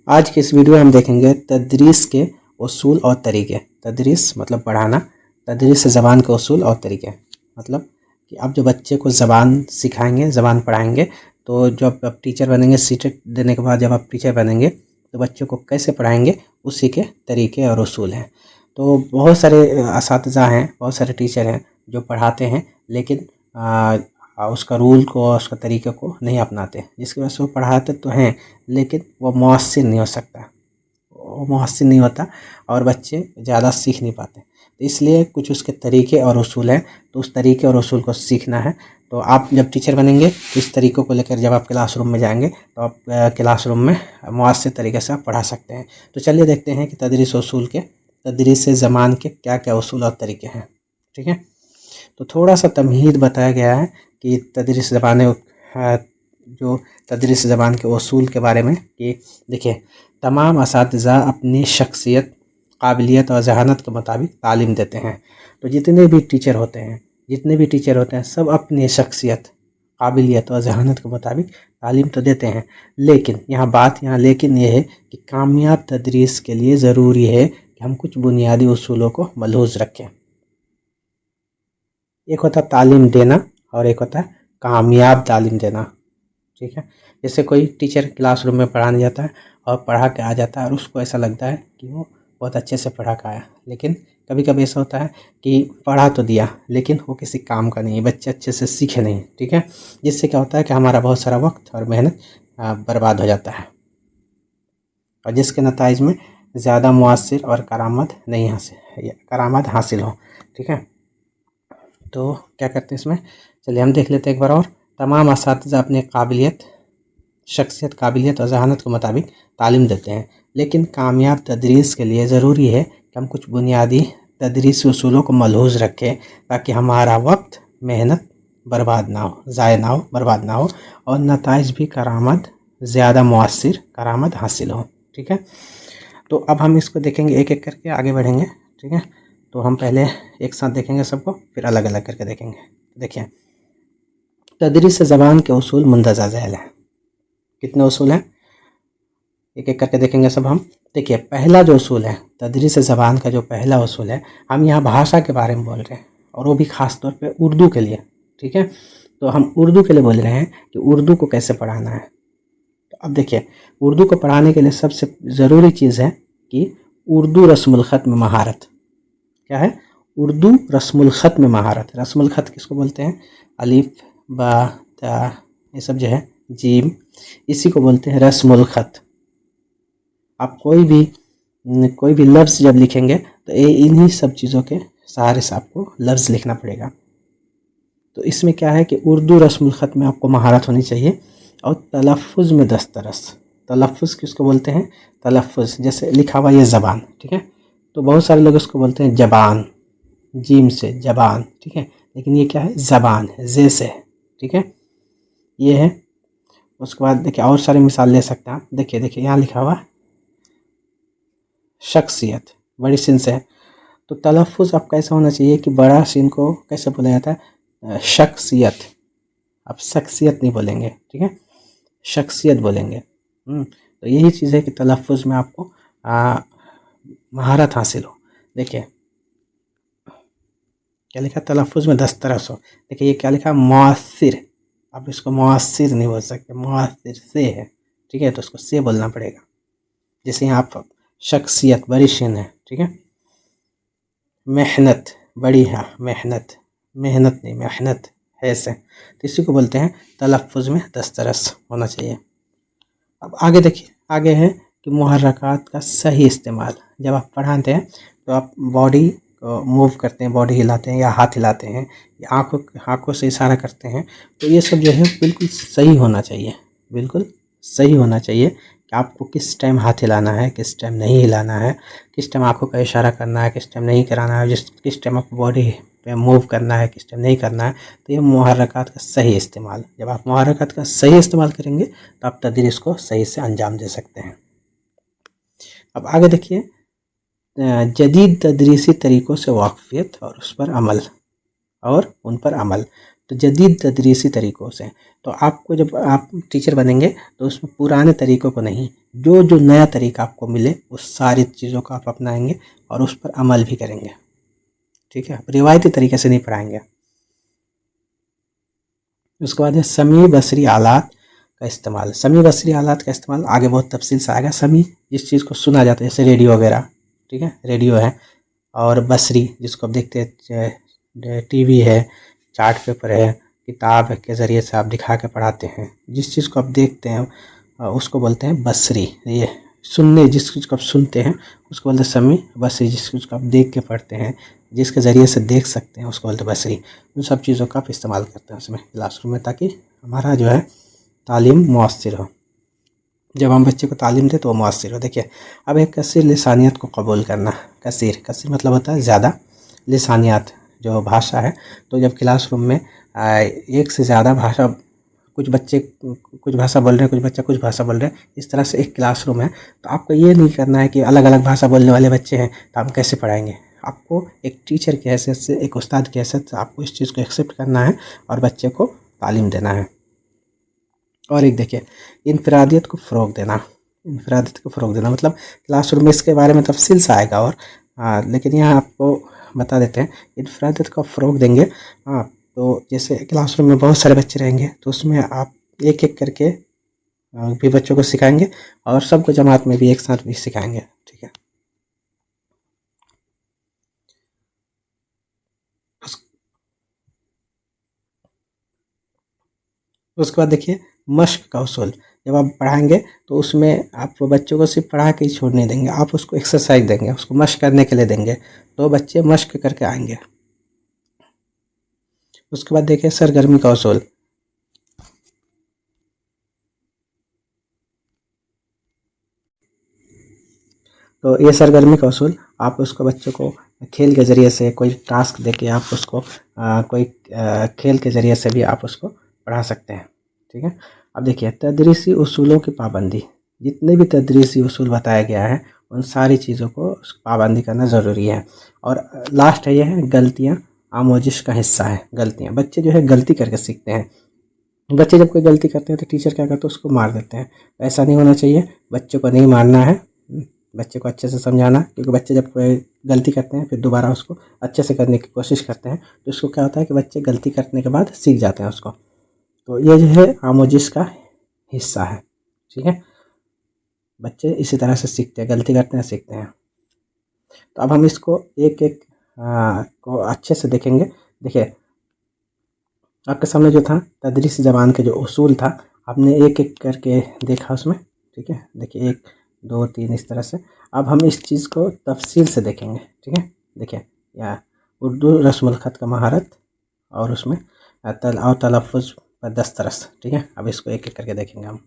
आज के इस वीडियो में हम देखेंगे तदरीस के उसूल और तरीके। तदरीस मतलब पढ़ाना, तदरीस ज़बान के उसूल और तरीके मतलब कि आप जो बच्चे को ज़बान सिखाएंगे, ज़बान पढ़ाएंगे, तो जब आप टीचर बनेंगे, सीटेट देने के बाद जब आप टीचर बनेंगे तो बच्चों को कैसे पढ़ाएंगे, उसी के तरीके और उसूल हैं। तो बहुत सारे असातिज़ा हैं, बहुत सारे टीचर हैं जो पढ़ाते हैं, लेकिन उसका रूल को, उसका तरीके को नहीं अपनाते, जिसकी वजह से वो पढ़ाते तो हैं लेकिन वो मौसर नहीं हो सकता, वो मौसर नहीं होता और बच्चे ज़्यादा सीख नहीं पाते। तो इसलिए कुछ उसके तरीके और उसूल हैं, तो उस तरीके और उसूल को सीखना है। तो आप जब टीचर बनेंगे तो इस तरीक़ों को लेकर जब आप क्लासरूम में जाएंगे तो आप क्लासरूम में मौसर तरीके से आप पढ़ा सकते हैं। तो चलिए देखते हैं कि तदरीस उसूल के, तदरीस ज़मान के क्या क्या उसूल और तरीके हैं। ठीक है, तो थोड़ा सा तमहीद बताया गया है कि तदरीस ज़बान जो तदरीस ज़बान के उसूल के बारे में कि देखिए, तमाम असातिज़ा अपनी शख्सियत, काबिलियत और ज़हानत के मुताबिक तालीम देते हैं। तो जितने भी टीचर होते हैं सब अपनी शख्सियत, काबिलियत और ज़हानत के मुताबिक तालीम तो देते हैं, लेकिन यहाँ लेकिन ये है कि कामयाब तदरीस के लिए ज़रूरी है कि हम कुछ बुनियादी उसूलों को मलहूज़ रखें। एक होता है तालीम देना और एक होता है कामयाब तालीम देना। ठीक है, जैसे कोई टीचर क्लासरूम में पढ़ाने जाता है और पढ़ा के आ जाता है और उसको ऐसा लगता है कि वो बहुत अच्छे से पढ़ा के आया, लेकिन कभी कभी ऐसा होता है कि पढ़ा तो दिया लेकिन वो किसी काम का नहीं है, बच्चे अच्छे से सीखे नहीं। ठीक है, जिससे क्या होता है कि हमारा बहुत सारा वक्त और मेहनत बर्बाद हो जाता है और जिसके नताइज में ज़्यादा मुअस्सिर और करामत हासिल हो। ठीक है, तो क्या करते हैं इसमें, चलिए हम देख लेते हैं एक बार और। तमाम असातिज़ा अपने शख्सियत, काबिलियत और ज़हानत के मुताबिक तालीम देते हैं, लेकिन कामयाब तदरीस के लिए ज़रूरी है कि हम कुछ बुनियादी तदरीसी उसूलों को मलहूज़ रखें, ताकि हमारा वक्त, मेहनत बर्बाद ना हो, ज़ाय ना हो, बर्बाद ना हो और नताइज भी ज़्यादा मुअस्सिर करामत हासिल हो। ठीक है, तो अब हम इसको देखेंगे, एक एक करके आगे बढ़ेंगे। ठीक है, तो हम पहले एक साथ देखेंगे सबको, फिर अलग अलग करके देखेंगे। देखिए, तदरीस ज़बान के उसूल मुंदरजा झैल हैं। कितने उसूल हैं, एक एक करके देखेंगे सब हम। देखिए, पहला जो उसूल है, तदरीस ज़बान का जो पहला उसूल है, हम यहाँ भाषा के बारे में बोल रहे हैं और वो भी ख़ास तौर पे उर्दू के लिए। ठीक है, तो हम उर्दू के लिए बोल रहे हैं कि उर्दू को कैसे पढ़ाना है। तो अब देखिए, उर्दू को पढ़ाने के लिए सबसे ज़रूरी चीज़ है कि उर्दू रस्मुल ख़त में महारत। क्या है, उर्दू रस्मुल ख़त में महारत। रस्मुल ख़त किसको बोलते हैं, अलिफ, बा, ता, ये सब जो है, जीम, इसी को बोलते हैं रस्मुल ख़त। आप कोई भी लफ्ज़ जब लिखेंगे तो इन्हीं सब चीज़ों के सहारे से आपको लफ्ज़ लिखना पड़ेगा। तो इसमें क्या है कि उर्दू रस्मुल ख़त में आपको महारत होनी चाहिए और तलफ़्फ़ुज़ में दस्तरस। तलफ़्फ़ुज़ किसको बोलते हैं, तलफ़्फ़ुज़, जैसे लिखा हुआ ये ज़बान। ठीक है, तो बहुत सारे लोग इसको बोलते हैं ज़बान, जीम से ज़बान। ठीक है, लेकिन ये क्या है, ज़बान है, ज़े से है। ठीक है, ये है। उसके बाद देखिए और सारी मिसाल ले सकते हैं आप। देखिए यहाँ लिखा हुआ शख्सियत, बड़ी सीन से है। तो तलफ़्फ़ुज़ आपका ऐसा होना चाहिए कि बड़ा सीन को कैसे बोला जाता है, शख्सियत। आप शख्सियत नहीं बोलेंगे, ठीक है, शख्सियत बोलेंगे। तो यही चीज़ है कि तलफ़्फ़ुज़ में आपको महारत हासिल हो। देखिए क्या लिखा, तलफ़्फ़ुज़ में दस्तरस हो। देखिए ये क्या लिखा, मुअस्सिर। आप इसको मुअस्सिर नहीं बोल सकते, मुअस्सिर से है। ठीक है, तो उसको से बोलना पड़ेगा। जैसे यहाँ आप शख्सियत, बड़ी शीन है। ठीक है, मेहनत, बड़ी है, मेहनत, मेहनत नहीं, मेहनत है से, तो इसी को बोलते हैं तलफ़्फ़ुज़ में दस्तरस होना चाहिए। अब आगे देखिए, आगे है कि मुहर्रकात का सही इस्तेमाल। जब आप पढ़ाते हैं तो आप बॉडी मूव करते हैं, बॉडी हिलाते हैं या हाथ हिलाते हैं या आँखों से इशारा करते हैं, तो ये सब जो है बिल्कुल सही होना चाहिए, बिल्कुल सही होना चाहिए कि आपको किस टाइम हाथ हिलाना है, किस टाइम नहीं हिलाना है, किस टाइम आँखों का इशारा करना है, किस टाइम नहीं कराना है, किस टाइम आपको बॉडी पे मूव करना है, किस टाइम नहीं करना है। तो ये मुहर्रकात का सही इस्तेमाल, जब आप मुहर्रकात का सही इस्तेमाल करेंगे तो आप तदरीस को सही से अंजाम दे सकते हैं। अब आगे देखिए, जदीद तदरीसी तरीक़ों से वाक़फ़ियत और उन पर अमल। तो जदीद तदरीसी तरीक़ों से। तो आपको जब आप टीचर बनेंगे तो उसमें पुराने तरीक़ों को नहीं, जो नया तरीक़ा आपको मिले उस सारी चीज़ों को आप अपनाएँगे और उस पर अमल भी करेंगे। ठीक है, रिवायती तरीके से नहीं पढ़ाएँगे। उसके बाद है समी बसरी आलात का इस्तेमाल। समी बसरी आलात का इस्तेमाल आगे बहुत तफसील से आएगा। समी जिस चीज़ को सुना जाता है, जैसे रेडियो वगैरह, ठीक है, रेडियो है, और बसरी जिसको आप देखते हैं, टीवी है, चार्ट पेपर है, किताब के ज़रिए से आप दिखा के पढ़ाते हैं। जिस चीज़ को आप देखते हैं उसको बोलते हैं बसरी। ये सुनने, जिस चीज़ को आप सुनते हैं उसको बोलते हैं समी बसरी। जिस चीज़ को आप देख के पढ़ते हैं, जिसके ज़रिए से देख सकते हैं, उसको बोलते हैं बसरी। उन सब चीज़ों का आप इस्तेमाल करते हैं उसमें क्लासरूम में, ताकि हमारा जो है तालीम मुअस्सिर हो। जब हम बच्चे को तालीम दें तो वो मुअस्सिर हो। देखिए, अब एक कसीर लिसानियत को कबूल करना। कसीर मतलब होता है ज़्यादा, लिसानियत जो भाषा है। तो जब क्लासरूम में एक से ज़्यादा भाषा, कुछ बच्चे कुछ भाषा बोल रहे हैं, कुछ बच्चा कुछ भाषा बोल रहे हैं, इस तरह से एक क्लासरूम है, तो आपको ये नहीं करना है कि अलग अलग भाषा बोलने वाले बच्चे हैं तो हम कैसे पढ़ाएंगे। आपको एक टीचर की हैसियत से, एक उस्ताद की हैसियत से आपको इस चीज़ को एक्सेप्ट करना है और बच्चे को तालीम देना है। और एक देखिए, इनफरादियत को फ़रोग़ देना। इनफरादियत को फ़रोग़ देना मतलब क्लासरूम में इसके बारे में तफसील से आएगा, और लेकिन यहाँ आपको बता देते हैं। इनफरादियत को फ़रोग़ देंगे, तो जैसे क्लासरूम में बहुत सारे बच्चे रहेंगे तो उसमें आप एक एक करके भी बच्चों को सिखाएंगे और सबको जमात में भी एक साथ भी सिखाएंगे। ठीक है, उसके बाद देखिए मश्क का उसूल। जब आप पढ़ाएंगे तो उसमें आप बच्चों को सिर्फ पढ़ा के ही छोड़ नहीं देंगे, आप उसको एक्सरसाइज देंगे, उसको मश्क करने के लिए देंगे, तो बच्चे मश्क करके आएंगे। उसके बाद देखिए सरगर्मी का उसूल। तो ये सरगर्मी का उसूल, आप उसको बच्चों को खेल के ज़रिए से कोई टास्क देके आप उसको कोई खेल के ज़रिए से भी आप उसको पढ़ा सकते हैं। ठीक है, अब देखिए तदरीसी उसूलों की पाबंदी। जितने भी तदरीसी उसूल बताया गया है उन सारी चीज़ों को पाबंदी करना ज़रूरी है। और लास्ट है, ये है गलतियाँ आमोजिश का हिस्सा है। गलतियाँ, बच्चे जो है गलती करके सीखते हैं। बच्चे जब कोई गलती करते हैं तो टीचर क्या करते हैं, उसको मार देते हैं। ऐसा नहीं होना चाहिए, बच्चों को नहीं मारना है, बच्चे को अच्छे से समझाना। क्योंकि बच्चे जब कोई गलती करते हैं फिर दोबारा उसको अच्छे से करने की कोशिश करते हैं, तो उसको क्या होता है कि बच्चे गलती करने के बाद सीख जाते हैं उसको। तो ये जो है आमोजिश का हिस्सा है। ठीक है, बच्चे इसी तरह से सीखते हैं, गलती करते हैं, सीखते हैं। तो अब हम इसको एक एक को अच्छे से देखेंगे। देखिए, आपके सामने जो था तदरीस ज़बान के जो उसूल था, आपने एक एक करके देखा उसमें। ठीक है, देखिए 1 2 3 इस तरह से। अब हम इस चीज़ को तफसील से देखेंगे। ठीक है, देखिए, या उर्दू रस्मुल ख़त का महारत, और उसमें तलफ़्ज़ पर दस्तरस। ठीक है, अब इसको एक एक करके देखेंगे हम।